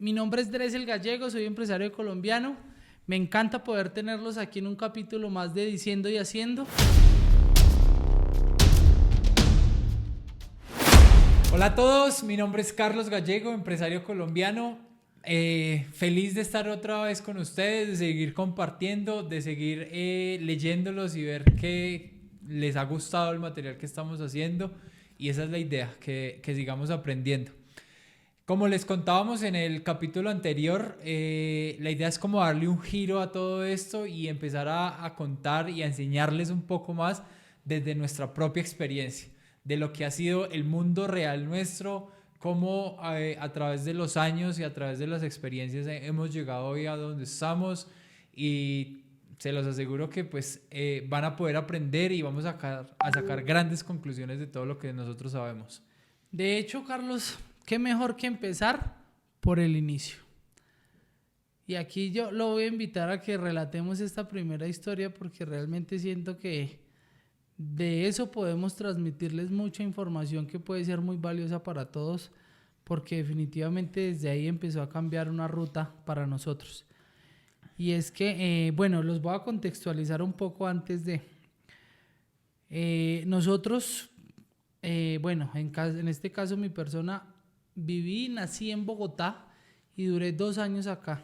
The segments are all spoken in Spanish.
Mi nombre es Dresel Gallego, soy empresario colombiano. Me encanta poder tenerlos aquí en un capítulo más de Diciendo y Haciendo. Hola a todos, mi nombre es Carlos Gallego, empresario colombiano. Feliz de estar otra vez con ustedes, de seguir compartiendo, de seguir leyéndolos y ver que les ha gustado el material que estamos haciendo. Y esa es la idea, que sigamos aprendiendo. Como les contábamos en el capítulo anterior, la idea es como darle un giro a todo esto y empezar a contar y a enseñarles un poco más desde nuestra propia experiencia, de lo que ha sido el mundo real nuestro, cómo a través de los años y a través de las experiencias hemos llegado hoy a donde estamos, y se los aseguro que pues van a poder aprender y vamos a sacar grandes conclusiones de todo lo que nosotros sabemos. De hecho, Carlos, qué mejor que empezar por el inicio. Y aquí yo lo voy a invitar a que relatemos esta primera historia porque realmente siento que de eso podemos transmitirles mucha información que puede ser muy valiosa para todos, porque definitivamente desde ahí empezó a cambiar una ruta para nosotros. Y es que, bueno, los voy a contextualizar un poco antes de... nosotros, bueno, en este caso mi persona, nací en Bogotá y duré 2 años acá.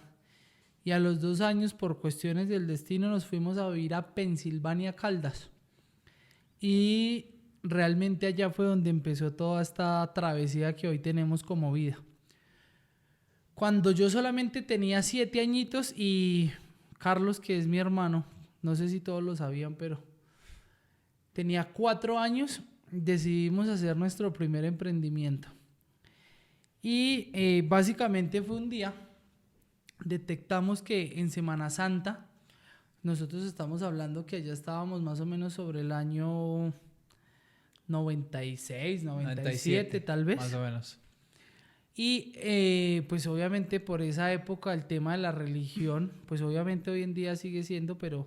Y a los 2 años, por cuestiones del destino, nos fuimos a vivir a Pensilvania, Caldas. Y realmente allá fue donde empezó toda esta travesía que hoy tenemos como vida. Cuando yo solamente tenía 7 añitos y Carlos, que es mi hermano, no sé si todos lo sabían, pero tenía 4 años, decidimos hacer nuestro primer emprendimiento. Y básicamente fue un día, detectamos que en Semana Santa, nosotros estamos hablando que allá estábamos más o menos sobre el año 96, 97 tal vez. Más o menos. Y pues obviamente por esa época el tema de la religión, pues obviamente hoy en día sigue siendo, pero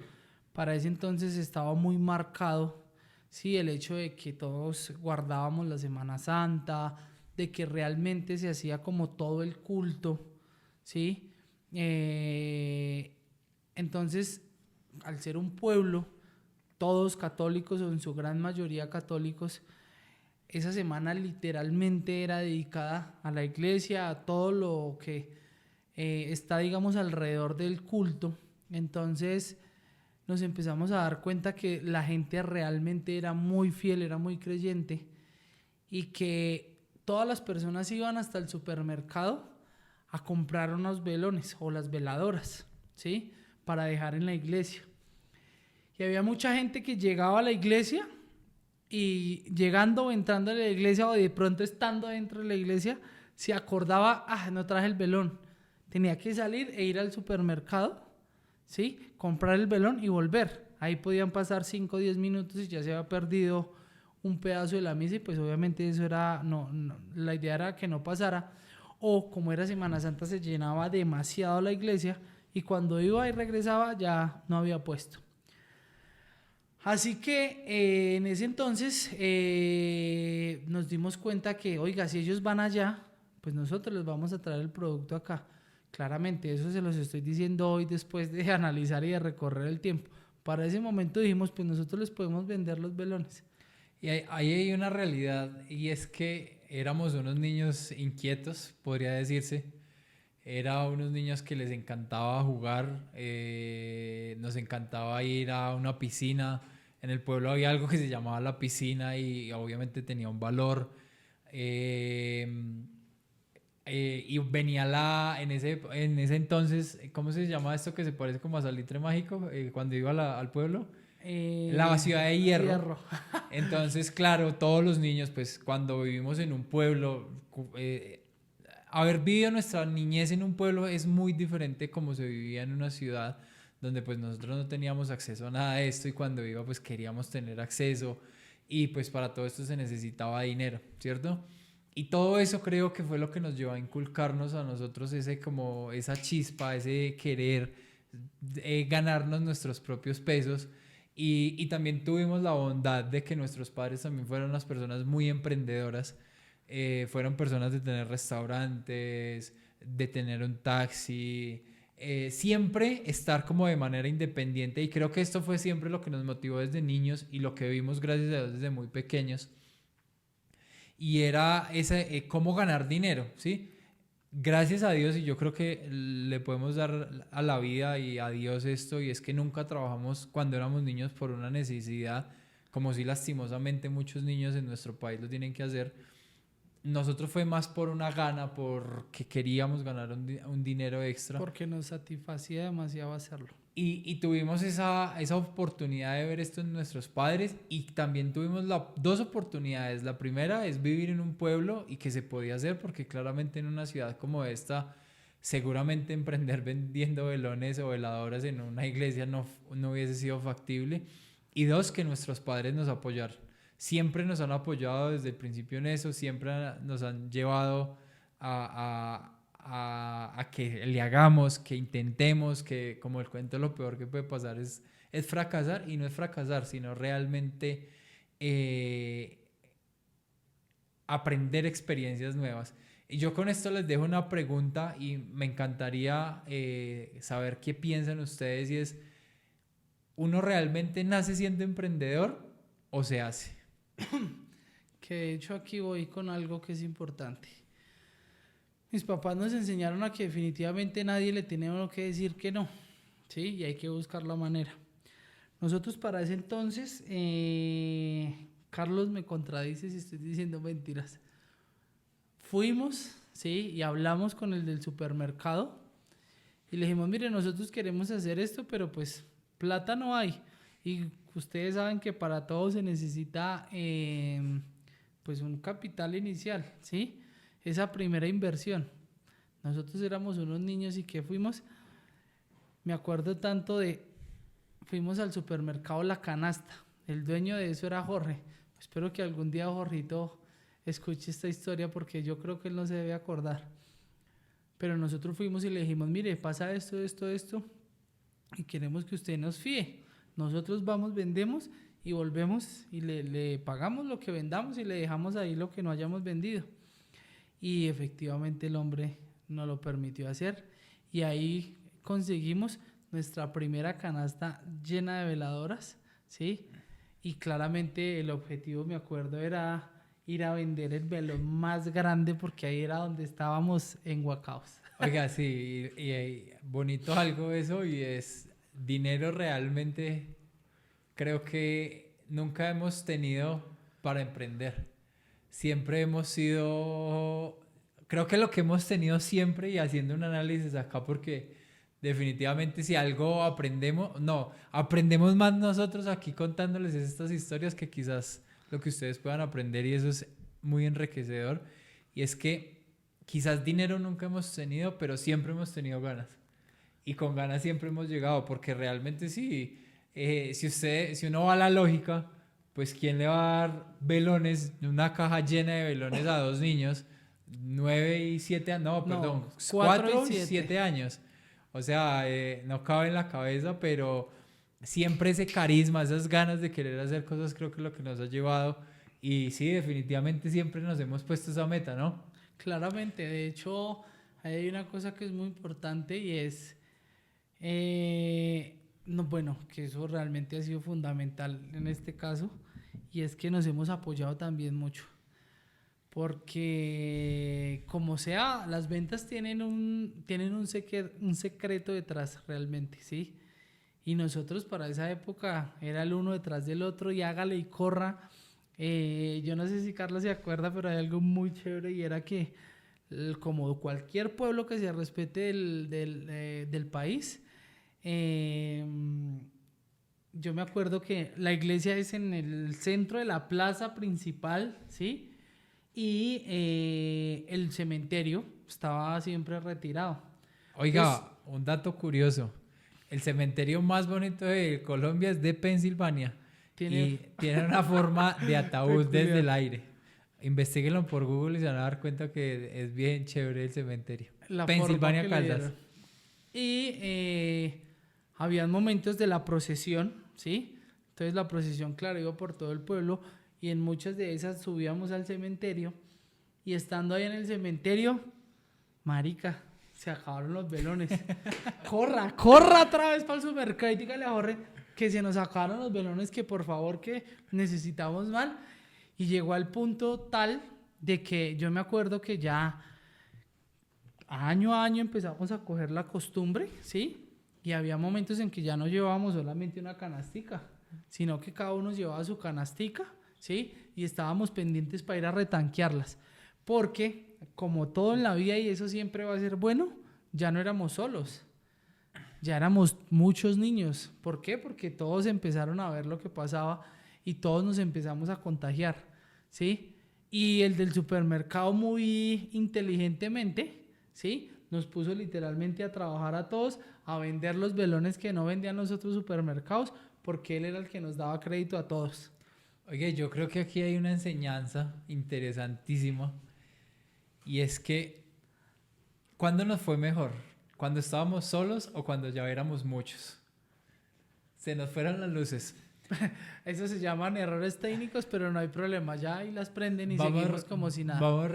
para ese entonces estaba muy marcado, sí, el hecho de que todos guardábamos la Semana Santa, de que realmente se hacía como todo el culto, sí. Entonces, al ser un pueblo, todos católicos o en su gran mayoría católicos, esa semana literalmente era dedicada a la iglesia, a todo lo que está, digamos, alrededor del culto. Entonces nos empezamos a dar cuenta que la gente realmente era muy fiel, era muy creyente, y que todas las personas iban hasta el supermercado a comprar unos velones o las veladoras, ¿sí? Para dejar en la iglesia. Y había mucha gente que llegaba a la iglesia y llegando o entrando a la iglesia o de pronto estando dentro de la iglesia se acordaba, no traje el velón, tenía que salir e ir al supermercado, ¿sí? Comprar el velón y volver. Ahí podían pasar 5 o 10 minutos y ya se había perdido un pedazo de la misa, y pues obviamente eso era, la idea era que no pasara, o como era Semana Santa se llenaba demasiado la iglesia y cuando iba y regresaba ya no había puesto. Así que en ese entonces nos dimos cuenta que, oiga, si ellos van allá, pues nosotros les vamos a traer el producto acá. Claramente, eso se los estoy diciendo hoy después de analizar y de recorrer el tiempo. Para ese momento dijimos, pues nosotros les podemos vender los velones. Y ahí hay una realidad, y es que éramos unos niños inquietos, podría decirse. Era unos niños que les encantaba jugar, nos encantaba ir a una piscina. En el pueblo había algo que se llamaba la piscina y obviamente tenía un valor. Y venía en ese entonces, ¿cómo se llama esto que se parece como a Salitre Mágico? Cuando iba al pueblo. La ciudad de Hierro. Entonces, claro, todos los niños, pues cuando vivimos en un pueblo, haber vivido nuestra niñez en un pueblo es muy diferente como se vivía en una ciudad donde pues nosotros no teníamos acceso a nada de esto, y cuando iba pues queríamos tener acceso, y pues para todo esto se necesitaba dinero, ¿cierto? Y todo eso creo que fue lo que nos llevó a inculcarnos a nosotros como esa chispa, ese querer ganarnos nuestros propios pesos. Y también tuvimos la bondad de que nuestros padres también fueron unas personas muy emprendedoras. Fueron personas de tener restaurantes, de tener un taxi, siempre estar como de manera independiente, y creo que esto fue siempre lo que nos motivó desde niños y lo que vimos gracias a Dios desde muy pequeños, y era ese, cómo ganar dinero, ¿sí? Gracias a Dios, y yo creo que le podemos dar a la vida y a Dios esto, y es que nunca trabajamos cuando éramos niños por una necesidad, como si lastimosamente muchos niños en nuestro país lo tienen que hacer. Nosotros fue más por una gana, porque queríamos ganar un dinero extra. Porque nos satisfacía demasiado hacerlo. Y tuvimos esa oportunidad de ver esto en nuestros padres, y también tuvimos dos oportunidades. La primera es vivir en un pueblo y que se podía hacer, porque claramente en una ciudad como esta, seguramente emprender vendiendo velones o veladoras en una iglesia no hubiese sido factible. Y dos, que nuestros padres nos apoyaron. Siempre nos han apoyado desde el principio en eso, siempre nos han llevado a que le hagamos, que intentemos, que como el cuento, lo peor que puede pasar es fracasar, y no es fracasar, sino realmente aprender experiencias nuevas. Y yo con esto les dejo una pregunta, y me encantaría saber qué piensan ustedes, y es: ¿uno realmente nace siendo emprendedor o se hace? Que de hecho aquí voy con algo que es importante. Mis papás nos enseñaron a que definitivamente nadie le tiene uno que decir que no, ¿sí? Y hay que buscar la manera. Nosotros para ese entonces, Carlos me contradice si estoy diciendo mentiras. Fuimos, ¿sí? Y hablamos con el del supermercado y le dijimos, mire, nosotros queremos hacer esto, pero pues plata no hay. Y ustedes saben que para todo se necesita pues un capital inicial, ¿sí? Esa primera inversión. Nosotros éramos unos niños y que fuimos, me acuerdo tanto de, fuimos al supermercado La Canasta. El dueño de eso era Jorge. Espero que algún día Jorrito escuche esta historia, porque yo creo que él no se debe acordar. Pero nosotros fuimos y le dijimos, mire, pasa esto, y queremos que usted nos fíe. Nosotros vamos, vendemos y volvemos y le pagamos lo que vendamos y le dejamos ahí lo que no hayamos vendido. Y efectivamente el hombre nos lo permitió hacer, y ahí conseguimos nuestra primera canasta llena de veladoras, ¿sí? Y claramente el objetivo, me acuerdo, era ir a vender el velón más grande, porque ahí era donde estábamos enguacados. Oiga, sí, y bonito algo eso, y es dinero realmente. Creo que nunca hemos tenido para emprender. Siempre hemos sido, creo que lo que hemos tenido siempre, y haciendo un análisis acá, porque definitivamente si algo aprendemos más nosotros aquí contándoles estas historias que quizás lo que ustedes puedan aprender, y eso es muy enriquecedor. Y es que quizás dinero nunca hemos tenido, pero siempre hemos tenido ganas, y con ganas siempre hemos llegado, porque realmente sí, si uno va a la lógica, pues ¿quién le va a dar velones, una caja llena de velones a dos niños, 9 y 7 años, no, perdón, 4 y 7 años? O sea, no cabe en la cabeza, pero siempre ese carisma, esas ganas de querer hacer cosas, creo que es lo que nos ha llevado. Y sí, definitivamente siempre nos hemos puesto esa meta, ¿no? Claramente, de hecho, hay una cosa que es muy importante, y es, no, bueno, que eso realmente ha sido fundamental en este caso, y es que nos hemos apoyado también mucho. Porque como sea, las ventas tienen un secreto detrás realmente, ¿sí? Y nosotros para esa época era el uno detrás del otro, y hágale y corra. Yo no sé si Carlos se acuerda, pero hay algo muy chévere, y era que como cualquier pueblo que se respete del país, yo me acuerdo que la iglesia es en el centro de la plaza principal, ¿sí? Y el cementerio estaba siempre retirado. Oiga, Entonces, un dato curioso. El cementerio más bonito de Colombia es de Pensilvania, y tiene una forma de ataúd desde el aire. Investíguenlo por Google y se van a dar cuenta que es bien chévere el cementerio. Pensilvania, Caldas. Y habían momentos de la procesión, ¿sí? Entonces la procesión, claro, iba por todo el pueblo, y en muchas de esas subíamos al cementerio, y estando ahí en el cementerio, marica, Se acabaron los velones. Corra otra vez para el supermercado y dígale a Jorge que se nos acabaron los velones, que por favor que necesitamos mal. Y llegó al punto tal de que yo me acuerdo que ya año a año empezamos a coger la costumbre, ¿sí? Y había momentos en que ya no llevábamos solamente una canastica, sino que cada uno llevaba su canastica, ¿sí? Y estábamos pendientes para ir a retanquearlas. Porque, como todo en la vida, y eso siempre va a ser bueno, ya no éramos solos. Ya éramos muchos niños. ¿Por qué? Porque todos empezaron a ver lo que pasaba y todos nos empezamos a contagiar, ¿sí? Y el del supermercado muy inteligentemente, ¿sí? Nos puso literalmente a trabajar a todos, a vender los velones que no vendían los otros supermercados, porque él era el que nos daba crédito a todos. Oye, yo creo que aquí hay una enseñanza interesantísima, y es que ¿cuándo nos fue mejor? ¿Cuando estábamos solos o cuando ya éramos muchos? Se nos fueron las luces. Eso se llaman errores técnicos, pero no hay problema, ya ahí las prenden y seguimos como si nada. Vamos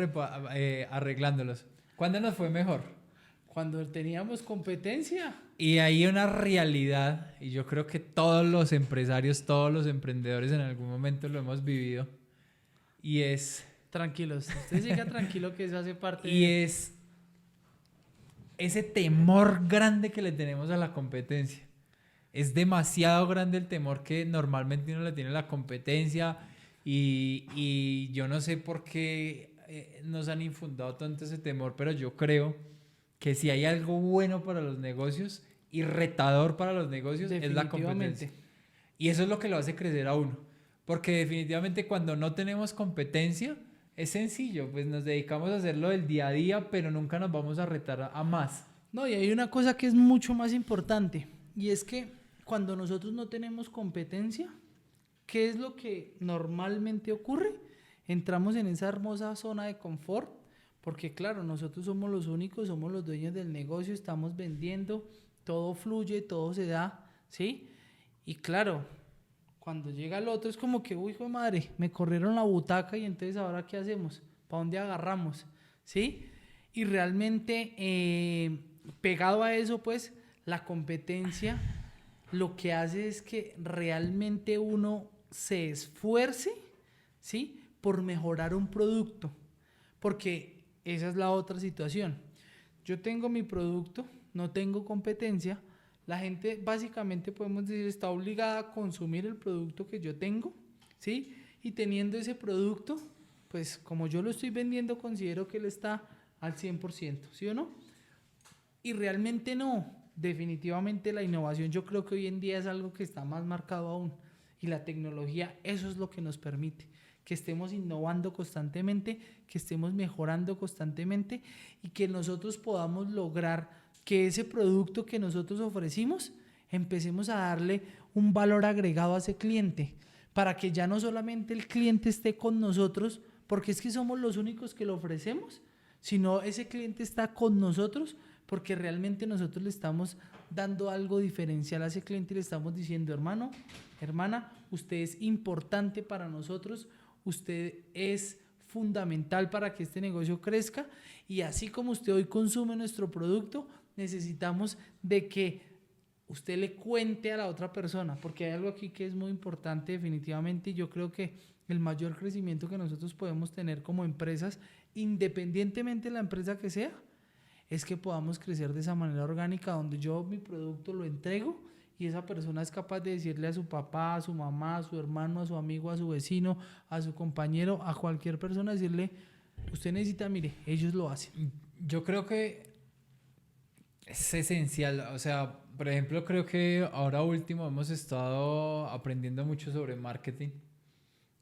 arreglándolos. ¿Cuándo nos fue mejor? Cuando teníamos competencia. Y hay una realidad, y yo creo que todos los empresarios, todos los emprendedores en algún momento lo hemos vivido, y es... Tranquilos, usted siga tranquilo que eso hace parte y es ese temor grande que le tenemos a la competencia. Es demasiado grande el temor que normalmente uno le tiene a la competencia, y yo no sé por qué nos han infundado tanto ese temor, pero yo creo que si hay algo bueno para los negocios y retador para los negocios, es la competencia. Y eso es lo que lo hace crecer a uno. Porque definitivamente cuando no tenemos competencia, es sencillo, pues nos dedicamos a hacerlo del día a día, pero nunca nos vamos a retar a más. No, y hay una cosa que es mucho más importante, y es que cuando nosotros no tenemos competencia, ¿qué es lo que normalmente ocurre? Entramos en esa hermosa zona de confort, porque claro, nosotros somos los únicos, somos los dueños del negocio, estamos vendiendo, todo fluye, todo se da, ¿sí? Y claro, cuando llega el otro es como que, uy, hijo de madre, me corrieron la butaca y entonces ¿ahora qué hacemos? ¿Para dónde agarramos? ¿Sí? Y realmente pegado a eso, pues, la competencia lo que hace es que realmente uno se esfuerce, ¿sí? Por mejorar un producto, porque esa es la otra situación. Yo tengo mi producto, no tengo competencia, la gente básicamente podemos decir está obligada a consumir el producto que yo tengo, ¿sí? Y teniendo ese producto, pues como yo lo estoy vendiendo, considero que él está al 100%, ¿sí o no? Y realmente no, definitivamente la innovación yo creo que hoy en día es algo que está más marcado aún, y la tecnología eso es lo que nos permite, que estemos innovando constantemente, que estemos mejorando constantemente y que nosotros podamos lograr que ese producto que nosotros ofrecimos empecemos a darle un valor agregado a ese cliente, para que ya no solamente el cliente esté con nosotros, porque es que somos los únicos que lo ofrecemos, sino ese cliente está con nosotros porque realmente nosotros le estamos dando algo diferencial a ese cliente y le estamos diciendo, hermano, hermana, usted es importante para nosotros, usted es fundamental para que este negocio crezca, y así como usted hoy consume nuestro producto, necesitamos de que usted le cuente a la otra persona, porque hay algo aquí que es muy importante definitivamente, y yo creo que el mayor crecimiento que nosotros podemos tener como empresas, independientemente de la empresa que sea, es que podamos crecer de esa manera orgánica, donde yo mi producto lo entrego y esa persona es capaz de decirle a su papá, a su mamá, a su hermano, a su amigo, a su vecino, a su compañero, a cualquier persona, decirle, usted necesita, mire, ellos lo hacen. Yo creo que es esencial, o sea, por ejemplo, creo que ahora último hemos estado aprendiendo mucho sobre marketing,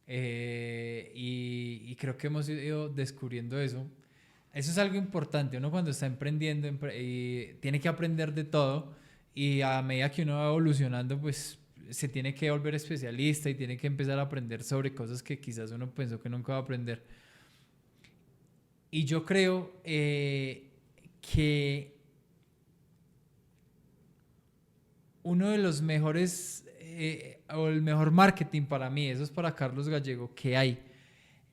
y creo que hemos ido descubriendo eso. Eso es algo importante, uno cuando está emprendiendo tiene que aprender de todo, y a medida que uno va evolucionando, pues se tiene que volver especialista y tiene que empezar a aprender sobre cosas que quizás uno pensó que nunca va a aprender. Y yo creo que uno de los mejores, o el mejor marketing para mí, eso es para Carlos Gallego, que hay,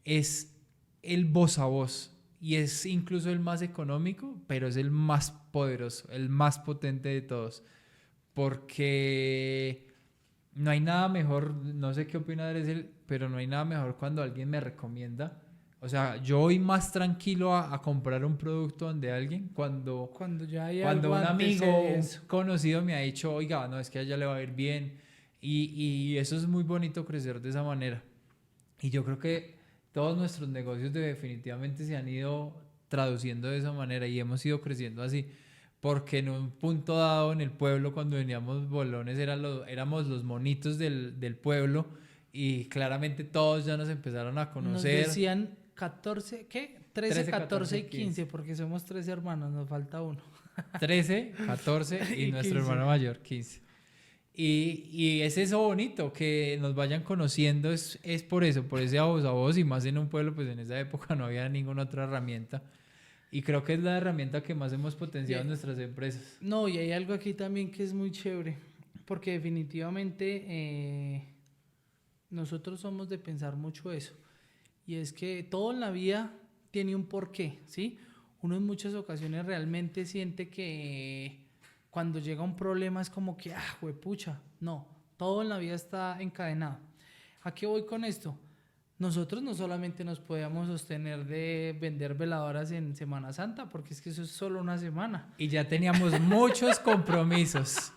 es el voz a voz. y es incluso el más económico, pero es el más poderoso, el más potente de todos, porque no hay nada mejor, no sé qué opina de él, pero no hay nada mejor cuando alguien me recomienda. O sea, yo voy más tranquilo a comprar un producto donde alguien Cuando ya hay cuando algo un antes amigo, de un eso. conocido me ha dicho, oiga, no, es que a ella le va a ir bien. Y eso es muy bonito crecer de esa manera. Y yo creo que todos nuestros negocios definitivamente se han ido traduciendo de esa manera y hemos ido creciendo así. Porque en un punto dado en el pueblo, cuando veníamos bolones, éramos los monitos del pueblo y claramente todos ya nos empezaron a Nos conocer. decían 14, ¿qué? 13, 13, 14 14 y y 15, 15. porque somos 13 hermanos, nos falta uno. 13, 14 y Y nuestro 15. hermano mayor, 15. Y es eso bonito, que nos vayan conociendo, es por eso, por ese a voz, y más en un pueblo, pues en esa época no había ninguna otra herramienta. Y creo que es la herramienta que más hemos potenciado en Y- nuestras empresas. No, y hay algo aquí también que es muy chévere, porque definitivamente nosotros somos de pensar mucho eso. Y es que todo en la vida tiene un porqué, ¿sí? Uno en muchas ocasiones realmente siente que cuando llega un problema es como que, juepucha. No, todo en la vida está encadenado. ¿A qué voy con esto? Nosotros no solamente nos podíamos sostener de vender veladoras en Semana Santa, porque es que eso es solo una semana. Y ya teníamos muchos compromisos.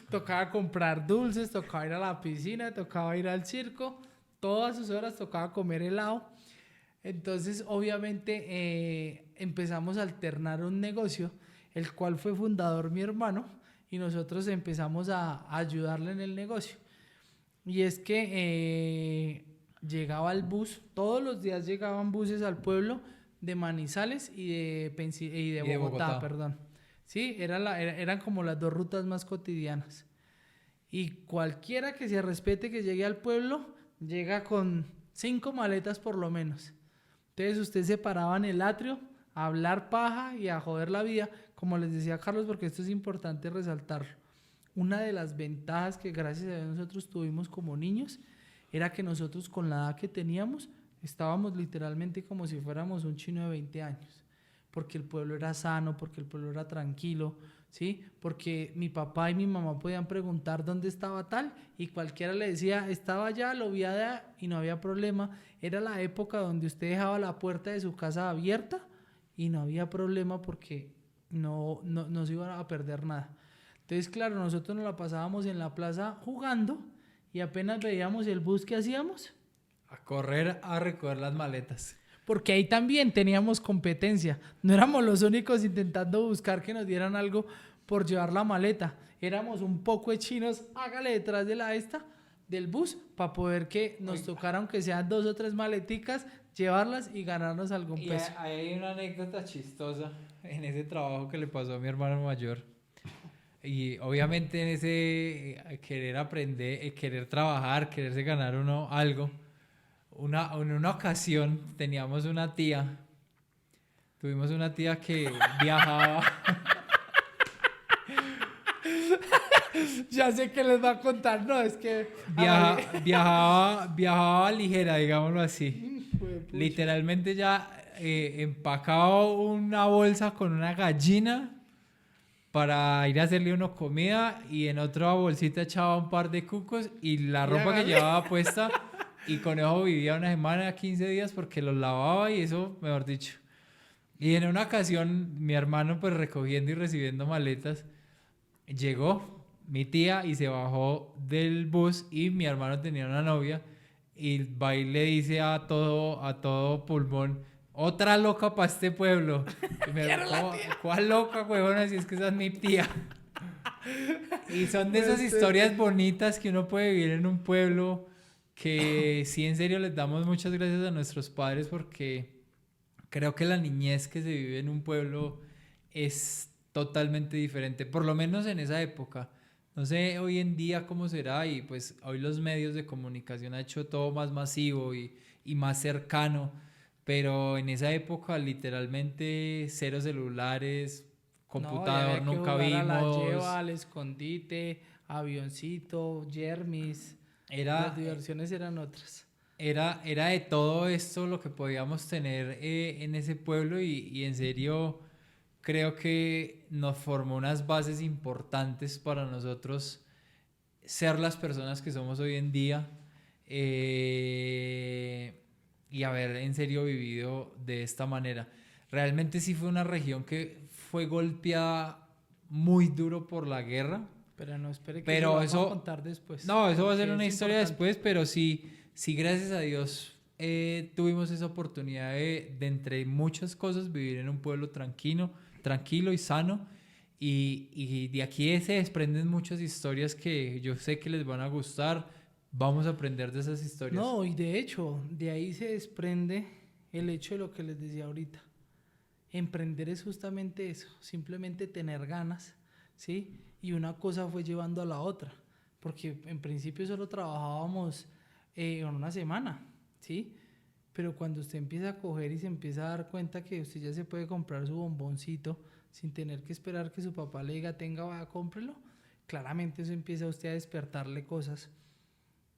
Tocaba comprar dulces, tocaba ir a la piscina, tocaba ir al circo, todas sus horas tocaba comer helado. Entonces, obviamente, empezamos a alternar un negocio, el cual fue fundador mi hermano, y nosotros empezamos a ayudarle en el negocio. Y es que llegaba el bus, todos los días llegaban buses al pueblo de Manizales y de Y de Bogotá, Bogotá. perdón. Sí, eran como las dos rutas más cotidianas. Y cualquiera que se respete que llegue al pueblo, llega con 5 maletas por lo menos. Entonces usted se paraba en el atrio a hablar paja y a joder la vida, como les decía Carlos, porque esto es importante resaltarlo. Una de las ventajas que gracias a Dios nosotros tuvimos como niños era que nosotros con la edad que teníamos estábamos literalmente como si fuéramos un chino de 20 años, porque el pueblo era sano, porque el pueblo era tranquilo, ¿sí? Porque mi papá y mi mamá podían preguntar dónde estaba tal y cualquiera le decía, estaba allá, lo vi allá y no había problema. Era la época donde usted dejaba la puerta de su casa abierta y no había problema porque no se iba a perder nada. Entonces, claro, nosotros nos la pasábamos en la plaza jugando y apenas veíamos el bus que hacíamos, A correr a recoger las maletas. porque ahí también teníamos competencia. No éramos los únicos intentando buscar que nos dieran algo por llevar la maleta. Éramos un poco de chinos, hágale detrás de la esta del bus para poder que nos tocara, aunque sean 2 o 3 maleticas, llevarlas y ganarnos algún Y peso. hay una anécdota chistosa en ese trabajo que le pasó a mi hermano mayor. Y obviamente en ese querer aprender, querer trabajar, quererse ganar uno algo. En una ocasión tuvimos una tía que viajaba, Ya sé que les va a contar, no, es que... viajaba ligera, digámoslo así. Literalmente ya empacaba una bolsa con una gallina para ir a hacerle uno comida y en otra bolsita echaba un par de cucos y la Y ropa que hágale. llevaba puesta y con eso vivía una semana, 15 días porque los lavaba y eso, mejor dicho. Y en una ocasión mi hermano pues recogiendo y recibiendo maletas, llegó mi tía y se bajó del bus y mi hermano tenía una novia y va y le dice a todo pulmón, otra loca para este pueblo. Y ¿cuál loca, huevona? Si es que esa es mi tía. Y son de esas Pues, historias bonitas que uno puede vivir en un pueblo que sí, en serio les damos muchas gracias a nuestros padres porque creo que la niñez que se vive en un pueblo es totalmente diferente, por lo menos en esa época. No sé hoy en día cómo será y pues hoy los medios de comunicación han hecho todo más masivo y más cercano, pero en esa época literalmente cero celulares, no, y computador había que nunca jugar a la lleva, vimos. al escondite, avioncito, yermis. Las Era, diversiones eran otras. era de todo esto lo que podíamos tener en ese pueblo y en serio creo que nos formó unas bases importantes para nosotros ser las personas que somos hoy en día y haber en serio vivido de esta manera. Realmente sí fue una región que fue golpeada muy duro por la guerra. Pero no espere que Pero lo vamos eso, a contar después. no, eso va a ser porque una es historia importante. después, pero sí gracias a Dios tuvimos esa oportunidad de entre muchas cosas vivir en un pueblo tranquilo y sano y de aquí se desprenden muchas historias que yo sé que les van a gustar, vamos a aprender de esas historias. No, y de hecho, de ahí se desprende el hecho de lo que les decía ahorita. Emprender es justamente eso, simplemente tener ganas, ¿sí? Y una cosa fue llevando a la otra, porque en principio solo trabajábamos en una semana, ¿sí? Pero cuando usted empieza a coger y se empieza a dar cuenta que usted ya se puede comprar su bomboncito sin tener que esperar que su papá le diga, tenga, vaya, cómprelo, claramente eso empieza a usted a despertarle cosas.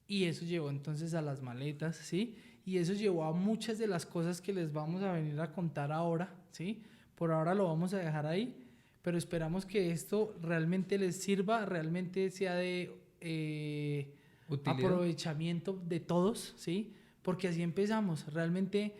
Y eso llevó entonces a las maletas, ¿sí? Y eso llevó a muchas de las cosas que les vamos a venir a contar ahora, ¿sí? Por ahora lo vamos a dejar ahí, pero esperamos que esto realmente les sirva, realmente sea de Utilidad. aprovechamiento de todos, ¿sí? Porque así empezamos. Realmente,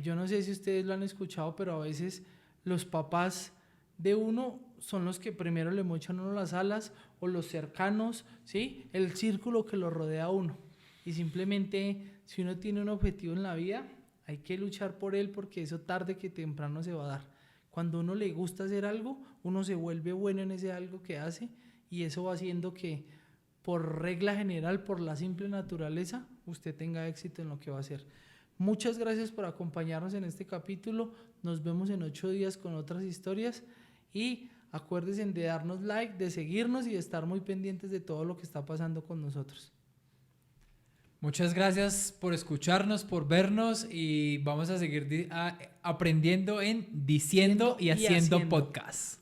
yo no sé si ustedes lo han escuchado, pero a veces los papás de uno son los que primero le mochan a uno las alas, o los cercanos, ¿sí? El círculo que lo rodea a uno. Y simplemente, si uno tiene un objetivo en la vida, hay que luchar por él porque eso tarde que temprano se va a dar. Cuando a uno le gusta hacer algo, uno se vuelve bueno en ese algo que hace y eso va haciendo que, por regla general, por la simple naturaleza, usted tenga éxito en lo que va a hacer. Muchas gracias por acompañarnos en este capítulo. Nos vemos en 8 días con otras historias y acuérdense de darnos like, de seguirnos y de estar muy pendientes de todo lo que está pasando con nosotros. Muchas gracias por escucharnos, por vernos y vamos a seguir aprendiendo en Diciendo y Haciendo Podcast.